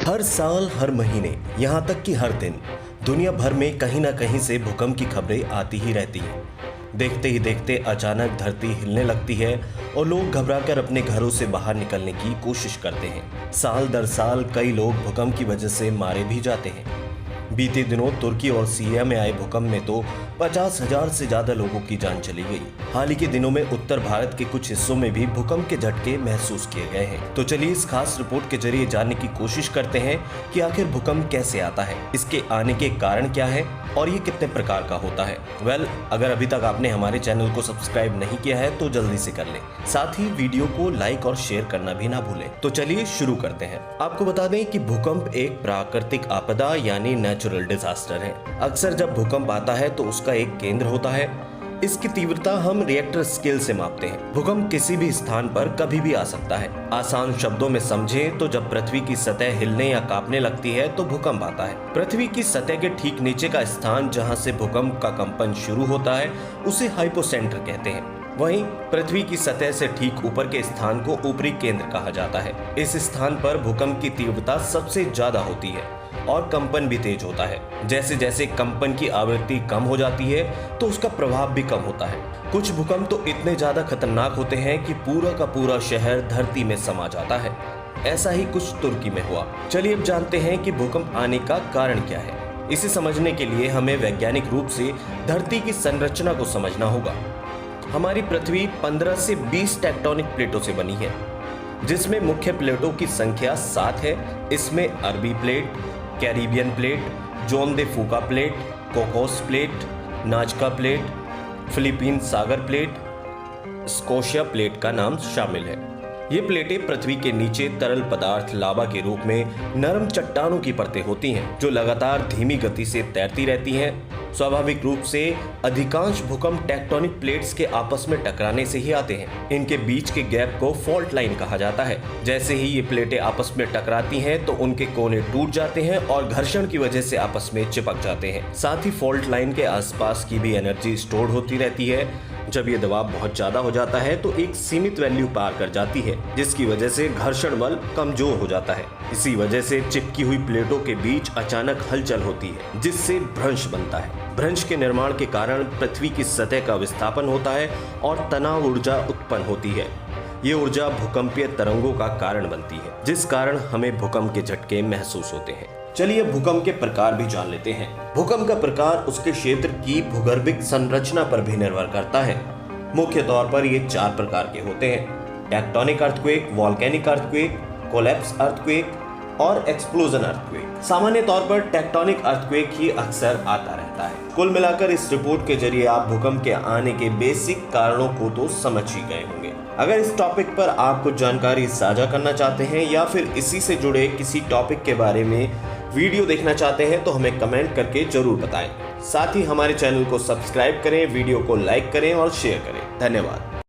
हर साल, हर महीने, यहाँ तक कि हर दिन दुनिया भर में कहीं ना कहीं से भूकंप की खबरें आती ही रहती हैं। देखते ही देखते अचानक धरती हिलने लगती है और लोग घबराकर अपने घरों से बाहर निकलने की कोशिश करते हैं। साल दर साल कई लोग भूकंप की वजह से मारे भी जाते हैं। बीते दिनों तुर्की और सीरिया में आए भूकंप में तो 50,000 से ज्यादा लोगों की जान चली गई। हाल ही के दिनों में उत्तर भारत के कुछ हिस्सों में भी भूकंप के झटके महसूस किए गए हैं। तो चलिए इस खास रिपोर्ट के जरिए जानने की कोशिश करते हैं कि आखिर भूकंप कैसे आता है, इसके आने के कारण क्या है और ये कितने प्रकार का होता है। अगर अभी तक आपने हमारे चैनल को सब्सक्राइब नहीं किया है तो जल्दी से कर लें। साथ ही वीडियो को लाइक और शेयर करना भी ना भूलें। तो चलिए शुरू करते हैं। आपको बता दें कि भूकंप एक प्राकृतिक आपदा यानी नेचुरल डिजास्टर है। अक्सर जब भूकंप आता है तो उसका एक केंद्र होता है। इसकी तीव्रता हम रिएक्टर स्केल से मापते हैं। भूकंप किसी भी स्थान पर कभी भी आ सकता है। आसान शब्दों में समझें तो जब पृथ्वी की सतह हिलने या कांपने लगती है तो भूकंप आता है। पृथ्वी की सतह के ठीक नीचे का स्थान जहां से भूकंप का कंपन शुरू होता है उसे हाइपोसेंटर कहते हैं। वहीं पृथ्वी की सतह से ठीक ऊपर के स्थान को ऊपरी केंद्र कहा जाता है। इस स्थान पर भूकंप की तीव्रता सबसे ज्यादा होती है और कंपन भी तेज होता है। जैसे जैसे कंपन की आवृत्ति कम हो जाती है तो उसका प्रभाव भी कम होता है। कुछ भूकंप तो इतने ज्यादा खतरनाक होते हैं कि पूरा का पूरा शहर धरती में समा जाता है। ऐसा ही कुछ तुर्की में हुआ। चलिए अब जानते हैं कि भूकंप आने का कारण क्या है। इसे समझने के लिए हमें वैज्ञानिक रूप से धरती की संरचना को समझना होगा। हमारी पृथ्वी 15 से 20 टेक्टोनिक प्लेटों से बनी है, जिसमें मुख्य प्लेटों की संख्या 7 है। इसमें अरबी plate, Caribbean plate, Juan de Fuca plate, Cocos plate, Nazca plate, Philippine सागर प्लेट, स्कोशिया प्लेट का नाम शामिल है। ये प्लेटें पृथ्वी के नीचे तरल पदार्थ लावा के रूप में नरम चट्टानों की परतें होती हैं, जो लगातार धीमी गति से तैरती रहती हैं। स्वाभाविक रूप से अधिकांश भूकंप टेक्टोनिक प्लेट्स के आपस में टकराने से ही आते हैं। इनके बीच के गैप को फॉल्ट लाइन कहा जाता है। जैसे ही ये प्लेटें आपस में टकराती हैं तो उनके कोने टूट जाते हैं और घर्षण की वजह से आपस में चिपक जाते हैं। साथ ही फॉल्ट लाइन के आसपास की भी एनर्जी स्टोर होती रहती है। जब ये दबाव बहुत ज्यादा हो जाता है तो एक सीमित वैल्यू पार कर जाती है, जिसकी वजह से घर्षण बल कमजोर हो जाता है। इसी वजह से चिपकी हुई प्लेटों के बीच अचानक हलचल होती है, जिससे भ्रंश बनता है। भ्रंश के निर्माण के कारण पृथ्वी की सतह का विस्थापन होता है और तनाव ऊर्जा उत्पन्न होती है। ये ऊर्जा भूकंपीय तरंगों का कारण बनती है, जिस कारण हमें भूकंप के झटके महसूस होते हैं। चलिए भूकंप के प्रकार भी जान लेते हैं। भूकंप का प्रकार उसके क्षेत्र की भूगर्भिक संरचना पर भी निर्भर करता है। मुख्य तौर पर ये 4 प्रकार के होते हैं: tectonic earthquake, volcanic earthquake, collapse earthquake और एक्सप्लोजन अर्थक्वेक। सामान्य तौर पर टेक्टोनिक अर्थक्वेक ही अक्सर आता रहता है। कुल मिलाकर इस रिपोर्ट के जरिए आप भूकंप के आने के बेसिक कारणों को तो समझ ही गए होंगे। अगर इस टॉपिक पर आप कुछ जानकारी साझा करना चाहते हैं या फिर इसी से जुड़े किसी टॉपिक के बारे में वीडियो देखना चाहते हैं तो हमें कमेंट करके जरूर बताएं। साथ ही हमारे चैनल को सब्सक्राइब करें, वीडियो को लाइक करें और शेयर करें। धन्यवाद।